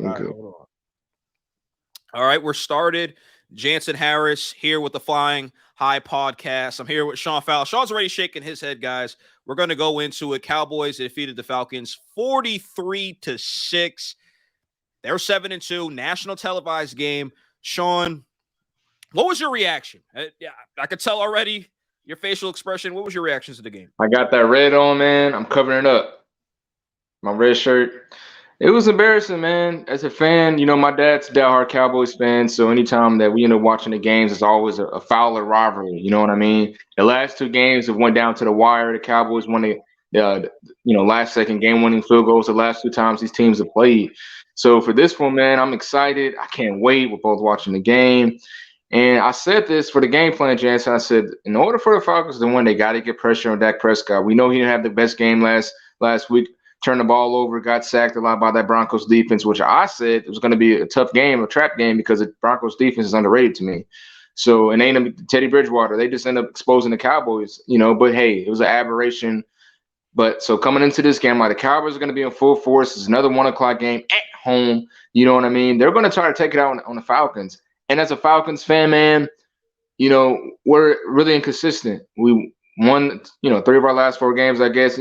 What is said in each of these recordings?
I'm right, good. hold on. All right, we're started. Jansen Harris here with the Flying High podcast. I'm here with Sean Fowler. Sean's already shaking his head, guys. We're going to go into it. Cowboys defeated the Falcons 43-6. They're 7-2, national televised game. Sean, what was your reaction? Yeah, I could tell already your facial expression. What was your reactions to the game? I got that red on, man. I'm covering it up. My red shirt. It was embarrassing, man. As a fan, my dad's a diehard Cowboys fan, so anytime that we end up watching the games, it's always a Fowler rivalry. You know what I mean? The last two games have went down to the wire. The Cowboys won the last second game-winning field goals the last two times these teams have played. So for this one, man, I'm excited. I can't wait. We're both watching the game. And I said this for the game plan, Jansen. I said, in order for the Falcons to win, they got to get pressure on Dak Prescott. We know he didn't have the best game last week. Turned the ball over, got sacked a lot by that Broncos defense, which I said it was going to be a tough game, a trap game, because the Broncos defense is underrated to me. So, and ain't Teddy Bridgewater, they just end up exposing the Cowboys, But hey, it was an aberration. But so coming into this game, like the Cowboys are going to be in full force. It's another 1:00 game at home. You know what I mean? They're going to try to take it out on the Falcons. And as a Falcons fan, man, we're really inconsistent. We won, 3 of our last 4 games, I guess.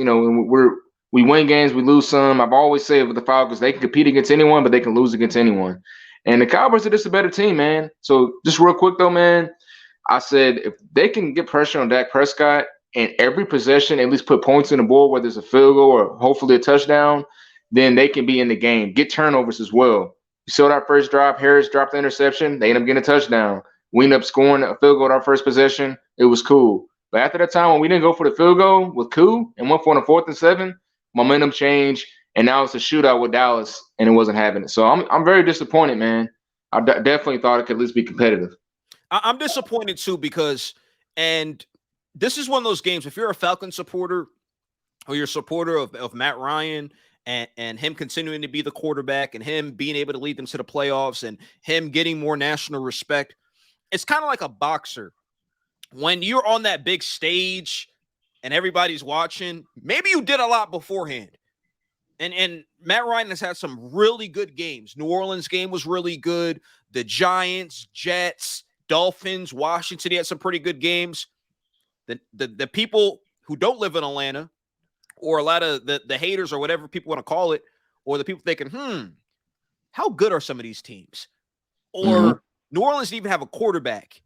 We win games, we lose some. I've always said with the Falcons, they can compete against anyone, but they can lose against anyone. And the Cowboys are just a better team, man. So just real quick, though, man, I said if they can get pressure on Dak Prescott and every possession at least put points on the board, whether it's a field goal or hopefully a touchdown, then they can be in the game. Get turnovers as well. You saw that first drive, Harris dropped the interception. They end up getting a touchdown. We end up scoring a field goal at our first possession. It was cool. But after that time when we didn't go for the field goal with Koo and went for a 4th and 7, momentum change, and now it's a shootout with Dallas, and it wasn't happening. So I'm very disappointed, man. I definitely thought it could at least be competitive. I'm disappointed too because, and this is one of those games, if you're a Falcons supporter or you're a supporter of Matt Ryan and him continuing to be the quarterback and him being able to lead them to the playoffs and him getting more national respect, it's kind of like a boxer. When you're on that big stage and everybody's watching, maybe you did a lot beforehand. And Matt Ryan has had some really good games. New Orleans game was really good. The Giants, Jets, Dolphins, Washington, he had some pretty good games. The people who don't live in Atlanta, or a lot of the haters or whatever people want to call it, or the people thinking, how good are some of these teams? Or New Orleans didn't even have a quarterback.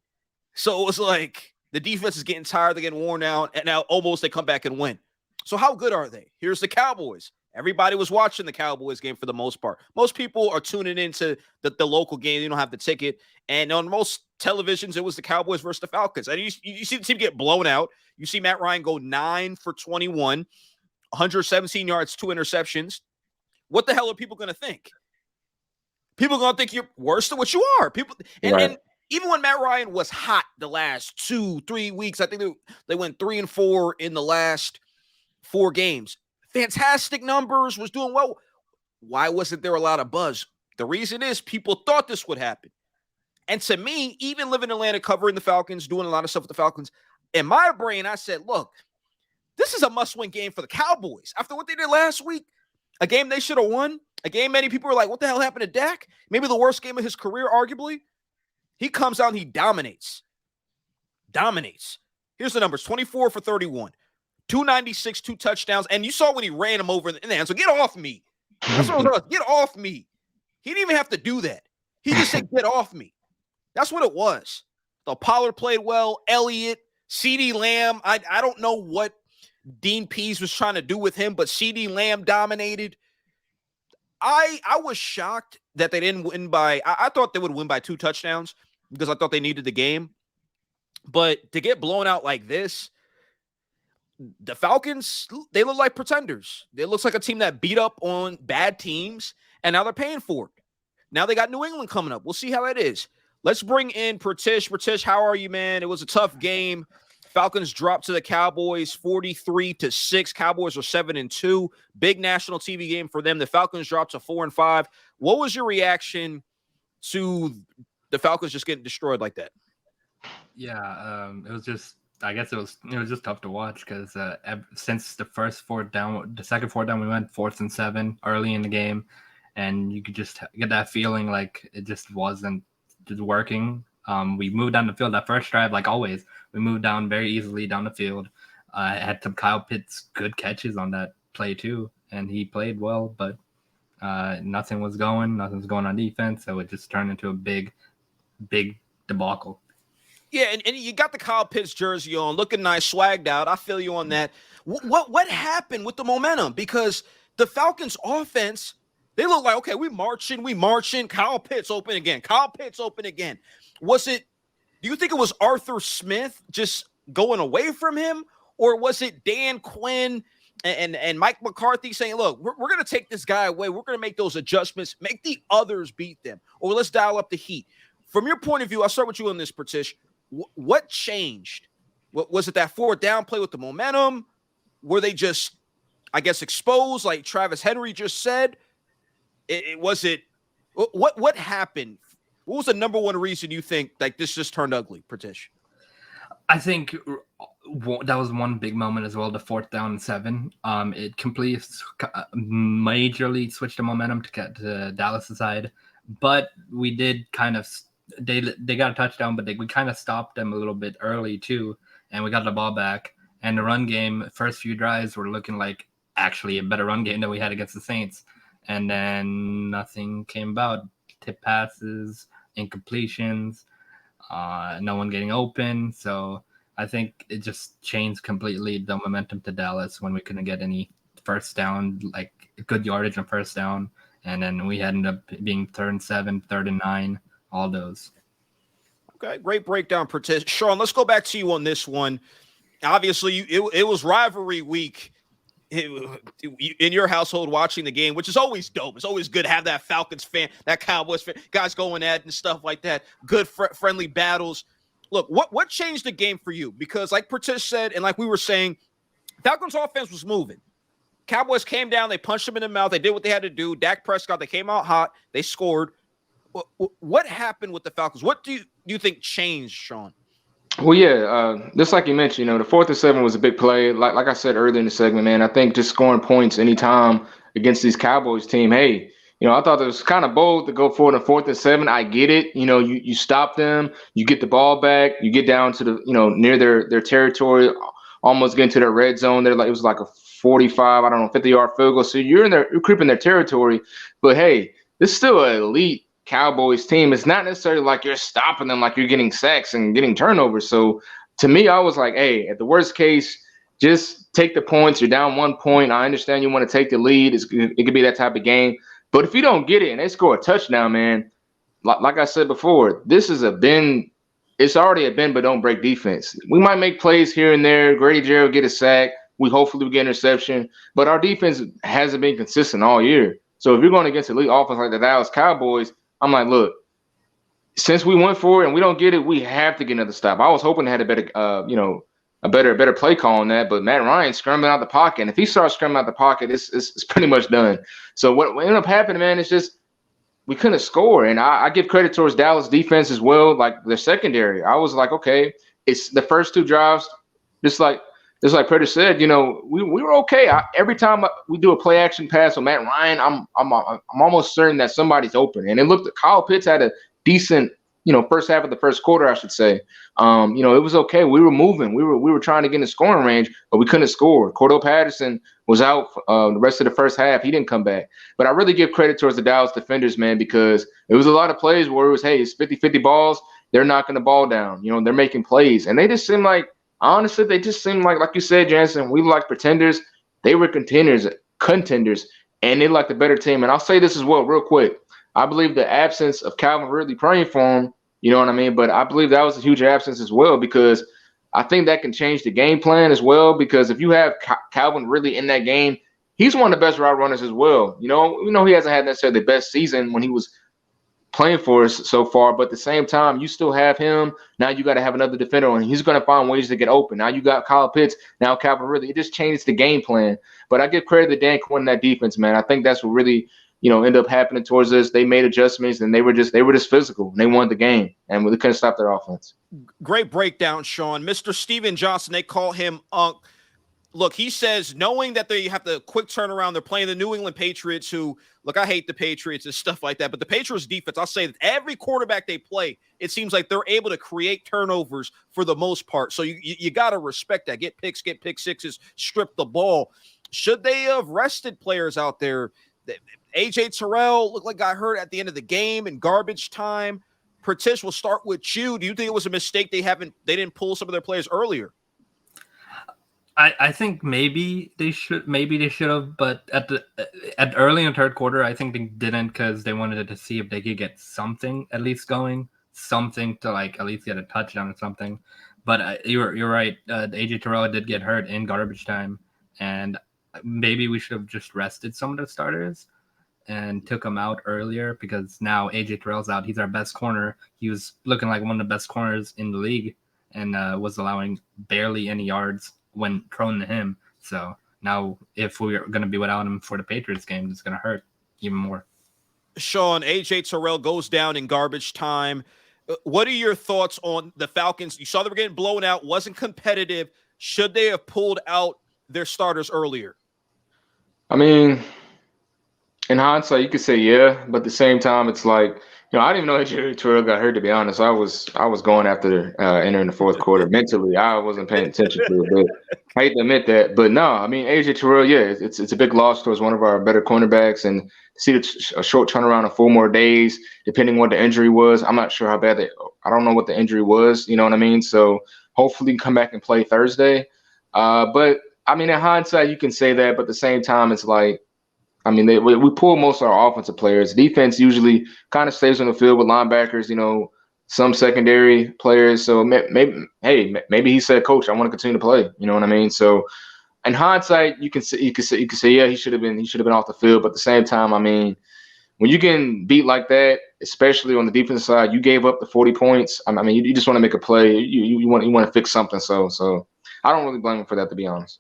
So it was like the defense is getting tired, they're getting worn out, and now almost they come back and win. So how good are they? Here's the Cowboys. Everybody was watching the Cowboys game for the most part. Most people are tuning into the local game. They don't have the ticket. And on most televisions, it was the Cowboys versus the Falcons. And you see the team get blown out. You see Matt Ryan go 9 for 21, 117 yards, 2 interceptions. What the hell are people going to think? People are going to think you're worse than what you are. And even when Matt Ryan was hot the last 2-3 weeks, I think they went 3-4 in the last 4 games. Fantastic numbers, was doing well. Why wasn't there a lot of buzz? The reason is people thought this would happen. And to me, even living in Atlanta, covering the Falcons, doing a lot of stuff with the Falcons, in my brain, I said, look, this is a must-win game for the Cowboys. After what they did last week, a game they should have won, a game many people were like, what the hell happened to Dak? Maybe the worst game of his career, arguably. He comes out and he dominates. Here's the numbers, 24 for 31. 296, 2 touchdowns. And you saw when he ran him over in the end. So get off me. That's what it was. Get off me. He didn't even have to do that. He just said, get off me. That's what it was. So Pollard played well. Elliott, CeeDee Lamb. I don't know what Dean Pease was trying to do with him, but CeeDee Lamb dominated. I was shocked that they didn't win by – I thought they would win by 2 touchdowns because I thought they needed the game. But to get blown out like this – the Falcons, they look like pretenders. It looks like a team that beat up on bad teams, and now they're paying for it. Now they got New England coming up. We'll see how that is. Let's bring in Pratish. Pratish, how are you, man? It was a tough game. Falcons dropped to the Cowboys 43-6. Cowboys are 7-2. Big national TV game for them. The Falcons dropped to 4-5. What was your reaction to the Falcons just getting destroyed like that? Yeah, it was just, I guess it was just tough to watch because since the second 4th down, we went 4th and 7 early in the game, and you could just get that feeling like it just wasn't just working. We moved down the field that first drive, like always. We moved down very easily down the field. Had some Kyle Pitts good catches on that play too, and he played well, but nothing's going on defense, so it just turned into a big debacle. Yeah, and you got the Kyle Pitts jersey on, looking nice, swagged out. I feel you on that. What happened with the momentum? Because the Falcons offense, they look like, okay, we marching. Kyle Pitts open again. Was it, do you think it was Arthur Smith just going away from him? Or was it Dan Quinn and Mike McCarthy saying, look, we're going to take this guy away. We're going to make those adjustments, make the others beat them. Or let's dial up the heat. From your point of view, I'll start with you on this, Pratish. What changed? Was it that fourth down play with the momentum? Were they just, I guess, exposed, like Travis Henry just said? What happened? What was the number one reason you think like this just turned ugly, Pratish? I think that was one big moment as well. The 4th down and 7. It completely majorly switched the momentum to get to Dallas' side, but we did kind of. They got a touchdown, but we kind of stopped them a little bit early too, and we got the ball back. And the run game, first few drives were looking like actually a better run game than we had against the Saints. And then nothing came about. Tip passes, incompletions, no one getting open. So I think it just changed completely the momentum to Dallas when we couldn't get any first down, like good yardage on first down. And then we ended up being 3rd and 7, 3rd and 9. All those. Okay, great breakdown, Pratish. Sean, let's go back to you on this one. Obviously, it was rivalry week in your household watching the game, which is always dope. It's always good to have that Falcons fan, that Cowboys fan, guys going at it and stuff like that. Good, friendly battles. Look, what changed the game for you? Because like Pratish said, and like we were saying, Falcons offense was moving. Cowboys came down, they punched them in the mouth, they did what they had to do. Dak Prescott, they came out hot, they scored. What happened with the Falcons? What do you think changed, Sean? Well, yeah, just like you mentioned, the 4th and 7 was a big play. Like I said earlier in the segment, man, I think just scoring points anytime against these Cowboys team, hey, I thought it was kind of bold to go for it in the 4th and 7. I get it. You stop them, you get the ball back, you get down to the, near their territory, almost getting to their red zone. It was like a 45, 50-yard field goal. So you're creeping their territory. But hey, this is still an elite Cowboys team. It's not necessarily like you're stopping them, like you're getting sacks and getting turnovers. So to me, I was like, hey, at the worst case, just take the points. You're down 1 point. I understand you want to take the lead. It could be that type of game. But if you don't get it and they score a touchdown, man, like I said before, this is it's already a bend but don't break defense. We might make plays here and there. Grady Jarrett get a sack. Hopefully we get an interception. But our defense hasn't been consistent all year. So if you're going against elite offense like the Dallas Cowboys, I'm like, look, since we went for it and we don't get it, we have to get another stop. I was hoping they had a better play call on that, but Matt Ryan scrambling out the pocket. And if he starts scrambling out the pocket, it's pretty much done. So what ended up happening, man, is just we couldn't score. And I give credit towards Dallas defense as well, like their secondary. I was like, okay, it's the first 2 drives, just like Predator said, we were okay. Every time we do a play action pass on Matt Ryan, I'm almost certain that somebody's open. And it looked at Kyle Pitts had a decent, first half of the first quarter, I should say. It was okay. We were moving. We were trying to get in the scoring range, but we couldn't score. Cordell Patterson was out the rest of the first half. He didn't come back. But I really give credit towards the Dallas defenders, man, because it was a lot of plays where it was, hey, it's 50-50 balls. They're knocking the ball down. They're making plays. And they just seem like, honestly, they just seem like you said, Jansen, we like pretenders. They were contenders, and they like the better team. And I'll say this as well, real quick. I believe the absence of Calvin Ridley praying for him, you know what I mean? But I believe that was a huge absence as well, because I think that can change the game plan as well. Because if you have Calvin Ridley in that game, he's one of the best route runners as well. He hasn't had necessarily the best season when he was playing for us so far, but at the same time, you still have him. Now you got to have another defender, and he's going to find ways to get open. Now you got Kyle Pitts, now Calvin Ridley. It just changes the game plan. But I give credit to Dan Quinn in that defense, man. I think that's what really, ended up happening towards us. They made adjustments, and they were just physical, and they won the game, and we couldn't stop their offense. Great breakdown, Sean. Mr. Steven Johnson, they call him Unk. look, he says, knowing that they have the quick turnaround, they're playing the New England Patriots, who, look, I hate the Patriots and stuff like that, but the Patriots defense, I'll say that every quarterback they play, it seems like they're able to create turnovers for the most part. So you got to respect that. Get pick sixes, strip the ball. Should they have rested players out there? AJ Terrell looked like got hurt at the end of the game in garbage time. Pritish, we'll start with you. Do you think it was a mistake they didn't pull some of their players earlier? I think maybe they should have, but at early in the third quarter, I think they didn't, because they wanted to see if they could get something at least going, something to like at least get a touchdown or something. But you're right. AJ Terrell did get hurt in garbage time, and maybe we should have just rested some of the starters and took him out earlier, because now AJ Terrell's out. He's our best corner. He was looking like one of the best corners in the league, and was allowing barely any yards when thrown to him. So now if we're going to be without him for the Patriots game, it's going to hurt even more. Sean, AJ Terrell goes down in garbage time. What are your thoughts on the Falcons? You saw they were getting blown out, wasn't competitive. Should they have pulled out their starters earlier? I mean, in hindsight, you could say yeah, but at the same time, it's like, I didn't even know AJ Terrell got hurt, to be honest. I was going after entering the fourth quarter. Mentally, I wasn't paying attention to it, but I hate to admit that. But no, I mean, AJ Terrell, yeah, it's a big loss towards one of our better cornerbacks, and to see a short turnaround of 4 more days, depending what the injury was. I'm not sure how bad I don't know what the injury was, you know what I mean? So hopefully come back and play Thursday. But I mean, in hindsight, you can say that, but at the same time, it's like, I mean, we pull most of our offensive players. Defense usually kind of stays on the field with linebackers, some secondary players. So maybe he said, "Coach, I want to continue to play." You know what I mean? So in hindsight, you could say, yeah, he should have been off the field. But at the same time, I mean, when you get beat like that, especially on the defensive side, you gave up the 40 points. I mean, you just want to make a play. You want to fix something. So I don't really blame him for that, to be honest.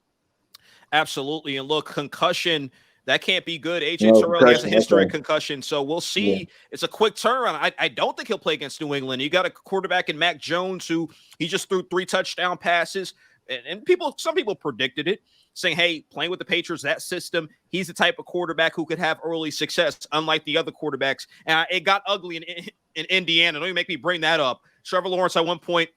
Absolutely. And look, concussion, that can't be good. AJ Terrell has a history of concussion, so we'll see. Yeah. It's a quick turnaround. I don't think he'll play against New England. You got a quarterback in Mac Jones who he just threw 3 touchdown passes, and some people predicted it, saying, hey, playing with the Patriots, that system, he's the type of quarterback who could have early success, unlike the other quarterbacks. And it got ugly in Indiana. Don't even make me bring that up. Trevor Lawrence at one point,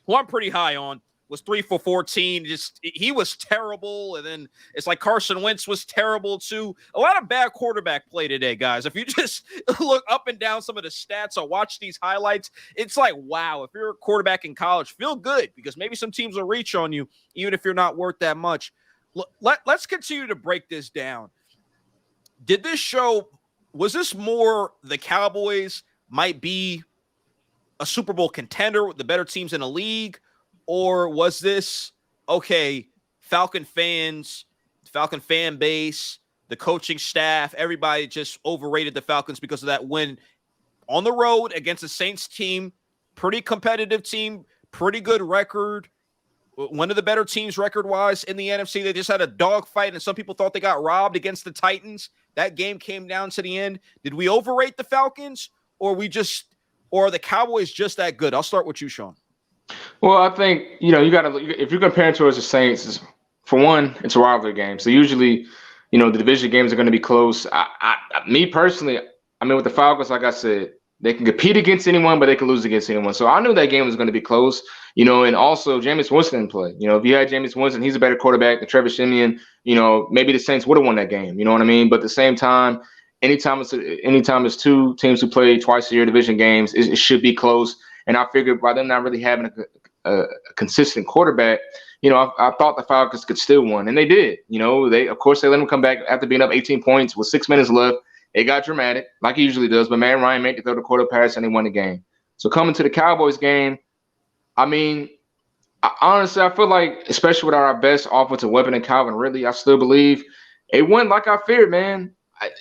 who I'm pretty high on, was 3 for 14. He was terrible. And then it's like Carson Wentz was terrible too. A lot of bad quarterback play today, guys. If you just look up and down some of the stats or watch these highlights, it's like, wow, if you're a quarterback in college, feel good, because maybe some teams will reach on you, even if you're not worth that much. Let's continue to break this down. Was this more the Cowboys might be a Super Bowl contender with the better teams in the league? Or was this, okay, Falcon fans, Falcon fan base, the coaching staff, everybody just overrated the Falcons because of that win on the road against the Saints team, pretty competitive team, pretty good record, one of the better teams record-wise in the NFC. They just had a dogfight, and some people thought they got robbed against the Titans. That game came down to the end. Did we overrate the Falcons, or are the Cowboys just that good? I'll start with you, Sean. Well, I think, you got to, if you're comparing towards the Saints, for one, it's a rivalry game. So usually, the division games are going to be close. Me personally, I mean, with the Falcons, like I said, they can compete against anyone, but they can lose against anyone. So I knew that game was going to be close, and also Jameis Winston didn't play. If you had Jameis Winston, he's a better quarterback than Trevor Siemian. Maybe the Saints would have won that game. You know what I mean? But at the same time, anytime it's 2 teams who play twice a year division games, it should be close. And I figured by them not really having a consistent quarterback, I thought the Falcons could still win, and they did. They let them come back after being up 18 points with 6 minutes left. It got dramatic, like he usually does, but Matt Ryan made the throw the quarter pass and they won the game. So coming to the Cowboys game, I mean, honestly, I feel like, especially without our best offensive weapon in Calvin Ridley, I still believe it went like I feared, man.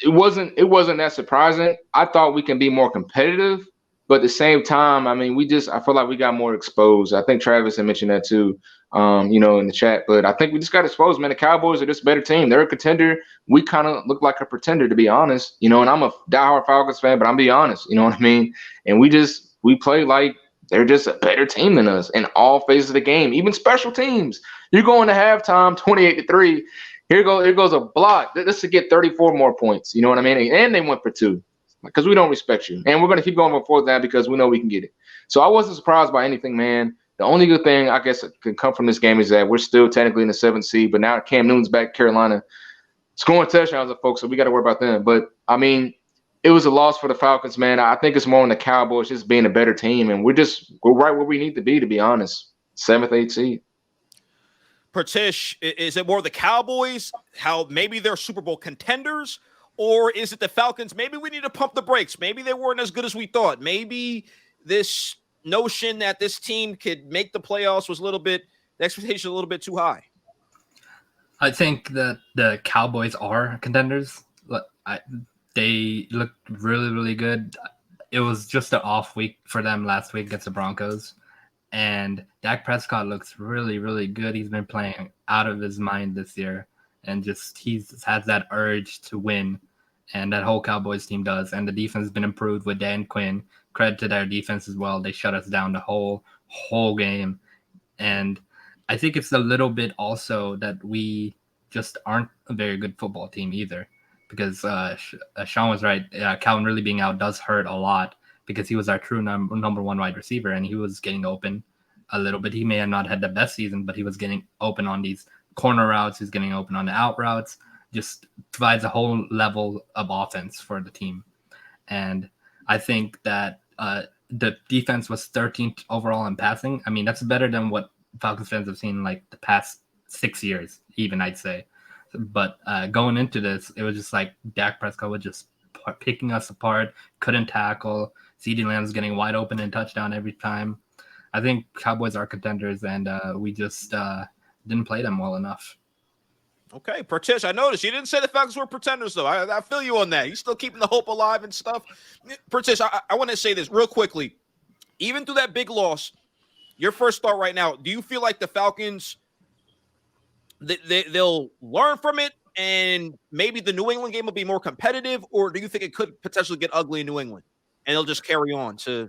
It wasn't that surprising. I thought we can be more competitive. But at the same time, I mean, I feel like we got more exposed. I think Travis had mentioned that too, in the chat. But I think we just got exposed, man. The Cowboys are just a better team. They're a contender. We kind of look like a pretender, to be honest. And I'm a diehard Falcons fan, but I'm being honest. You know what I mean? And we play like They're just a better team than us in all phases of the game, even special teams. You're going to halftime 28-3. Here goes a block. This to get 34 more points. You know what I mean? And they went for 2 because we don't respect you. And we're going to keep going for 4th down because we know we can get it. So I wasn't surprised by anything, man. The only good thing I guess can come from this game is that we're still technically in the 7th seed, but now Cam Newton's back, Carolina, scoring touchdowns, folks, so we got to worry about them. But, I mean, it was a loss for the Falcons, man. I think it's more on the Cowboys just being a better team, and we're right where we need to be honest. 7th, 8th seed. Pratish, is it more the Cowboys, how maybe they're Super Bowl contenders, or is it the Falcons? Maybe we need to pump the brakes. Maybe they weren't as good as we thought. Maybe this notion that this team could make the playoffs was the expectation a little bit too high. I think that the Cowboys are contenders. They looked really, really good. It was just an off week for them last week against the Broncos. And Dak Prescott looks really, really good. He's been playing out of his mind this year. And he's has that urge to win. And that whole Cowboys team does. And the defense has been improved with Dan Quinn. Credit to their defense as well. They shut us down the whole game. And I think it's a little bit also that we just aren't a very good football team either. Because Sean was right. Calvin really being out does hurt a lot because he was our true number one wide receiver, and he was getting open a little bit. He may have not had the best season, but he was getting open on these corner routes. He's getting open on the out routes. Just provides a whole level of offense for the team. And I think that the defense was 13th overall in passing. I mean, that's better than what Falcons fans have seen like the past 6 years, even, I'd say. But going into this, it was just like Dak Prescott was just picking us apart, couldn't tackle. CeeDee Lamb was getting wide open and touchdown every time. I think Cowboys are contenders, and we just didn't play them well enough. Okay, Pratish, I noticed you didn't say the Falcons were pretenders, though. I feel you on that. You're still keeping the hope alive and stuff. Pratish, I want to say this real quickly. Even through that big loss, your first thought right now, do you feel like the Falcons, they'll learn from it and maybe the New England game will be more competitive, or do you think it could potentially get ugly in New England and they'll just carry on to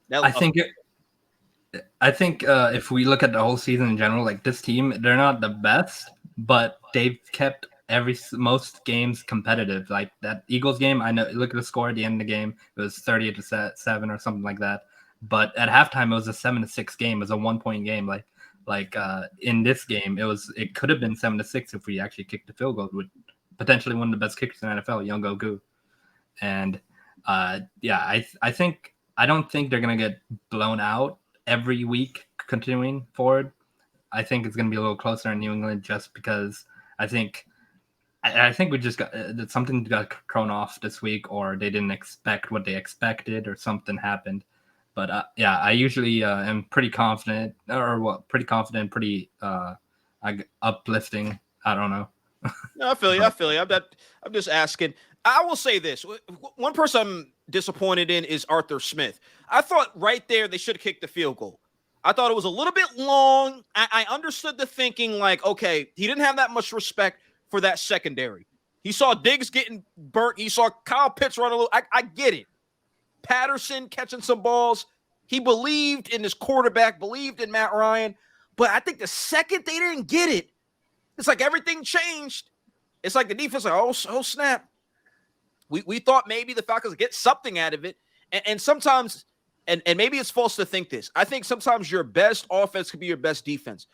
that? I think if we look at the whole season in general, like this team, they're not the best, but they've kept most games competitive. Like that Eagles game, I know. Look at the score at the end of the game; it was 30-7 or something like that. But at halftime, it was a 7-6 game. It was a 1-point game. Like in this game, it could have been 7-6 if we actually kicked the field goal with potentially one of the best kickers in the NFL, Young Goku. And I don't think they're gonna get blown out every week continuing forward. I think it's going to be a little closer in New England just because I think we just got something got thrown off this week, or they didn't expect what they expected, or something happened. But I usually am pretty confident, pretty uplifting. I don't know. No, I feel you. I'm just asking. I will say this. One person I'm disappointed in is Arthur Smith. I thought right there they should have kicked the field goal. I thought it was a little bit long. I understood the thinking, like, okay, he didn't have that much respect for that secondary. He saw Diggs getting burnt. He saw Kyle Pitts run a little. I get it. Patterson catching some balls. He believed in his quarterback, believed in Matt Ryan. But I think the second they didn't get it, it's like everything changed. It's like the defense, like, oh snap. We thought maybe the Falcons would get something out of it. And sometimes, and maybe it's false to think this, I think sometimes your best offense could be your best defense.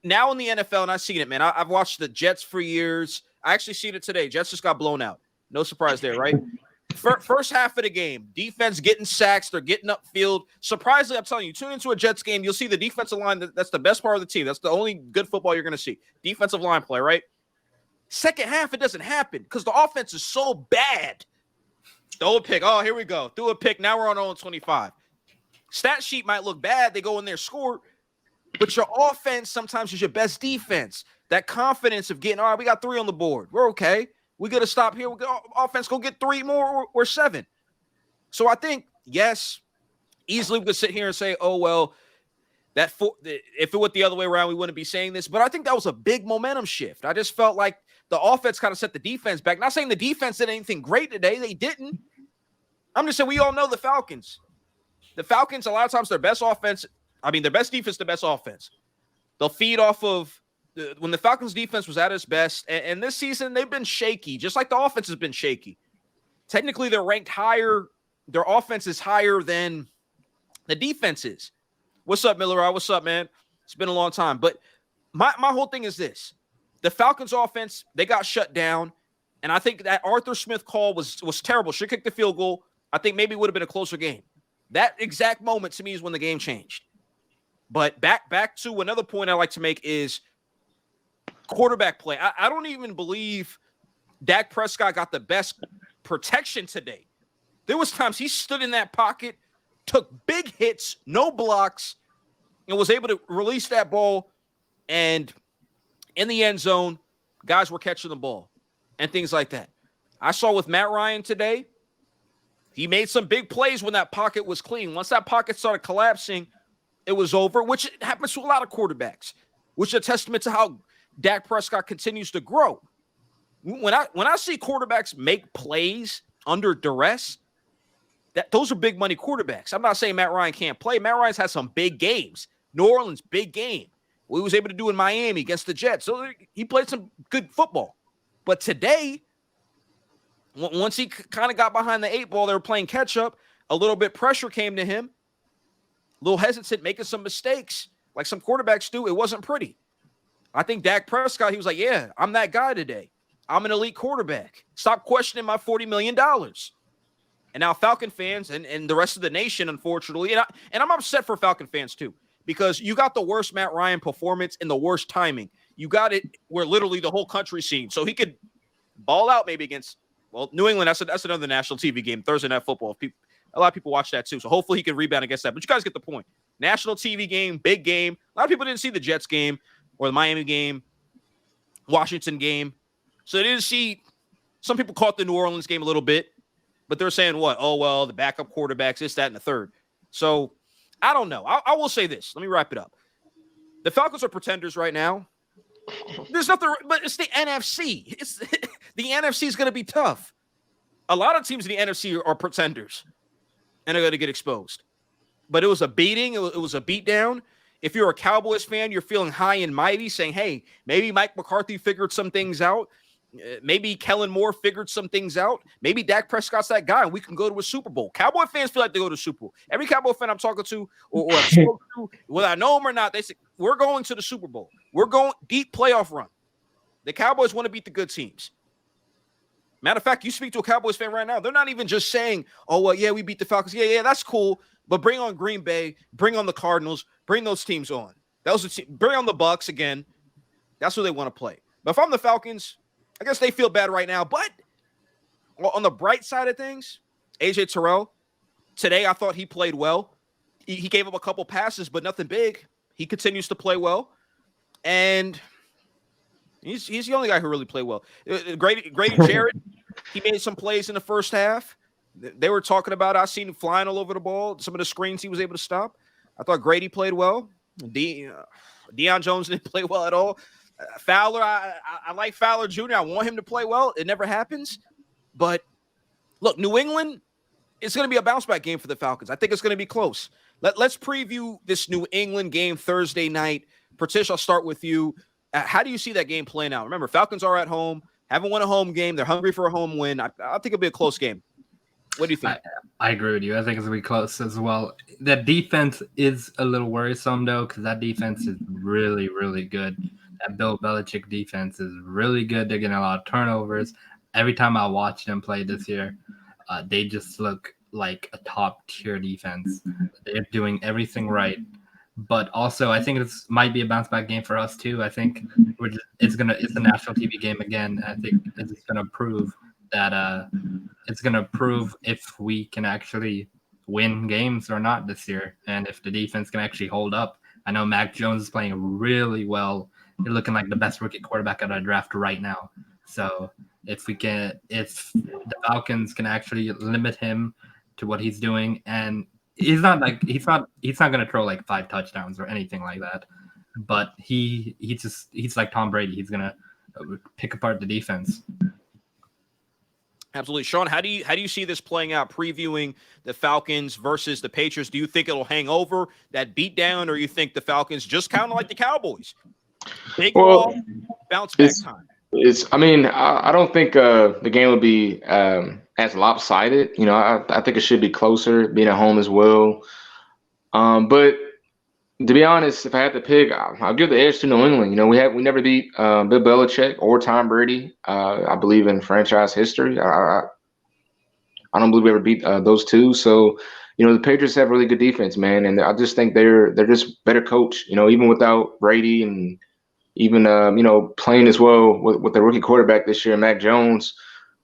Now in the NFL, and I've seen it, man. I've watched the Jets for years. I actually seen it today. Jets just got blown out. No surprise there, right? First half of the game, defense getting sacks. They're getting upfield. Surprisingly, I'm telling you, tune into a Jets game, you'll see the defensive line. That's the best part of the team. That's the only good football you're going to see. Defensive line play, right? Second half, it doesn't happen because the offense is so bad. Throw a pick. Oh, here we go. Threw a pick. Now we're on 0-25. Stat sheet might look bad. They go in there, score. But your offense sometimes is your best defense. That confidence of getting, all right, we got 3 on the board. We're okay. We got to stop here. Offense, go get 3 more or 7. So I think, yes, easily we could sit here and say, oh, well, if it went the other way around, we wouldn't be saying this. But I think that was a big momentum shift. I just felt like the offense kind of set the defense back. Not saying the defense did anything great today. They didn't. I'm just saying we all know the Falcons. the Falcons, a lot of times their best defense, the best offense. They'll feed off of when the Falcons defense was at its best. And this season, they've been shaky, just like the offense has been shaky. Technically, they're ranked higher. Their offense is higher than the defense is. What's up, Miller? What's up, man? It's been a long time. But my whole thing is this. The Falcons offense, they got shut down. And I think that Arthur Smith call was terrible. Should kick the field goal. I think maybe it would have been a closer game. That exact moment to me is when the game changed. But back to another point I like to make is quarterback play. I don't even believe Dak Prescott got the best protection today. There was times he stood in that pocket, took big hits, no blocks, and was able to release that ball. And in the end zone, guys were catching the ball and things like that. I saw with Matt Ryan today, he made some big plays when that pocket was clean. Once that pocket started collapsing, it was over, which happens to a lot of quarterbacks, which is a testament to how Dak Prescott continues to grow. When I see quarterbacks make plays under duress, those are big money quarterbacks. I'm not saying Matt Ryan can't play. Matt Ryan's had some big games. New Orleans, big game. What he was able to do in Miami against the Jets. So he played some good football. But today, once he kind of got behind the 8 ball, they were playing catch up. A little bit pressure came to him. A little hesitant, making some mistakes like some quarterbacks do. It wasn't pretty. I think Dak Prescott, he was like, yeah, I'm that guy today. I'm an elite quarterback. Stop questioning my $40 million. And now Falcon fans and the rest of the nation, unfortunately, and I'm upset for Falcon fans too, because you got the worst Matt Ryan performance and the worst timing. You got it where literally the whole country's seen. So he could ball out maybe against, New England. That's another national TV game, Thursday Night Football. A lot of people watch that too. So hopefully he can rebound against that. But you guys get the point. National TV game, big game. A lot of people didn't see the Jets game or the Miami game, Washington game. So they didn't see, some people caught the New Orleans game a little bit, but they're saying what? Oh, well, the backup quarterbacks, this, that, and the third. So I don't know. I will say this. Let me wrap it up. The Falcons are pretenders right now. There's nothing, but it's the NFC. The NFC is going to be tough. A lot of teams in the NFC are pretenders and are going to get exposed. But it was a beating. It was a beatdown. If you're a Cowboys fan, you're feeling high and mighty, saying, hey, maybe Mike McCarthy figured some things out. Maybe Kellen Moore figured some things out. Maybe Dak Prescott's that guy, and we can go to a Super Bowl. Cowboy fans feel like they go to a Super Bowl. Every Cowboy fan I'm talking to or I've spoken to, whether I know them or not, they say, we're going to the Super Bowl. We're going deep playoff run. The Cowboys want to beat the good teams. Matter of fact, you speak to a Cowboys fan right now, they're not even just saying, oh, well, yeah, we beat the Falcons. Yeah, that's cool. But bring on Green Bay, bring on the Cardinals, bring those teams on. Bring on the Bucks again. That's who they want to play. But if I'm the Falcons, I guess they feel bad right now. But on the bright side of things, AJ Terrell, today I thought he played well. He gave up a couple passes, but nothing big. He continues to play well. And he's the only guy who really played well. Grady Jarrett, he made some plays in the first half. They were talking about, I seen him flying all over the ball. Some of the screens he was able to stop. I thought Grady played well. Deion Jones didn't play well at all. Fowler, I like Fowler Jr. I want him to play well. It never happens. But look, New England, it's going to be a bounce back game for the Falcons. I think it's going to be close. Let's preview this New England game Thursday night. Pratish, I'll start with you. How do you see that game playing out? Remember, Falcons are at home, haven't won a home game. They're hungry for a home win. I think it'll be a close game. What do you think? I agree with you. I think it's going to be close as well. That defense is a little worrisome, though, because that defense is really, really good. That Bill Belichick defense is really good. They're getting a lot of turnovers. Every time I watch them play this year, they just look like a top-tier defense. They're doing everything right. But also, I think it might be a bounce-back game for us, too. I think it's a national TV game again. I think it's going to prove that if we can actually win games or not this year, and if the defense can actually hold up. I know Mac Jones is playing really well. He's looking like the best rookie quarterback out of the draft right now. So if the Falcons can actually limit him to what he's doing, and he's not going to throw like 5 touchdowns or anything like that, but he's like Tom Brady. He's going to pick apart the defense. Absolutely. Sean, how do you see this playing out, previewing the Falcons versus the Patriots? Do you think it'll hang over that beatdown, or you think the Falcons, just kind of like the Cowboys, big Well, bounce back time? I don't think the game will be as lopsided. You know, I think it should be closer, being at home as well. But to be honest, if I had to pick, I'll give the edge to New England. You know, we never beat Bill Belichick or Tom Brady. I believe in franchise history. I don't believe we ever beat those two. So, you know, the Patriots have really good defense, man, and I just think they're just better coached. You know, even without Brady and even you know, playing as well with the rookie quarterback this year, Mac Jones,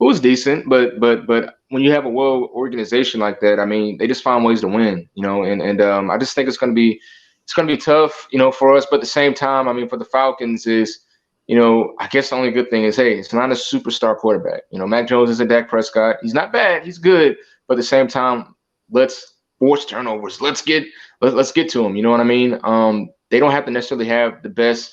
who was decent, but when you have a well organization like that, I mean, they just find ways to win. You know, and I just think it's gonna be tough, you know, for us. But at the same time, I mean, for the Falcons is, you know, I guess the only good thing is, hey, it's not a superstar quarterback. You know, Mac Jones isn't Dak Prescott. He's not bad. He's good. But at the same time, let's force turnovers. Let's get to him. You know what I mean? They don't have to necessarily have the best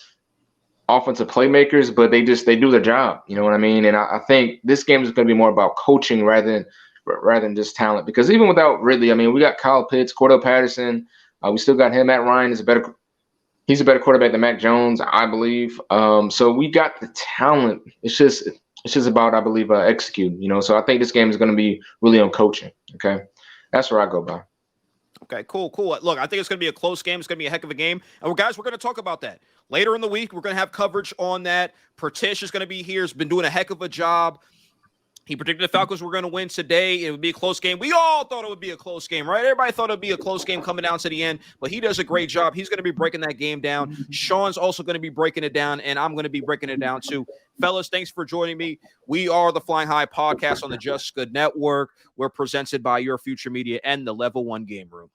offensive playmakers, but they do their job. You know what I mean? And I think this game is going to be more about coaching rather than just talent. Because even without Ridley, I mean, we got Kyle Pitts, Cordell Patterson. We still got him. Matt Ryan he's a better quarterback than Mac Jones, I believe. So we got the talent. It's just about, I believe, executing. You know, so I think this game is going to be really on coaching. Okay, that's where I go by. Okay, cool. Look, I think it's going to be a close game. It's going to be a heck of a game. And guys, we're going to talk about that later in the week. We're going to have coverage on that. Pertish is going to be here. He's been doing a heck of a job. He predicted the Falcons were going to win today. It would be a close game. We all thought it would be a close game, right? Everybody thought it would be a close game coming down to the end, but he does a great job. He's going to be breaking that game down. Sean's also going to be breaking it down, and I'm going to be breaking it down too. Fellas, thanks for joining me. We are the Flying High podcast on the Just Good Network. We're presented by Your Future Media and the Level 1 Game Room.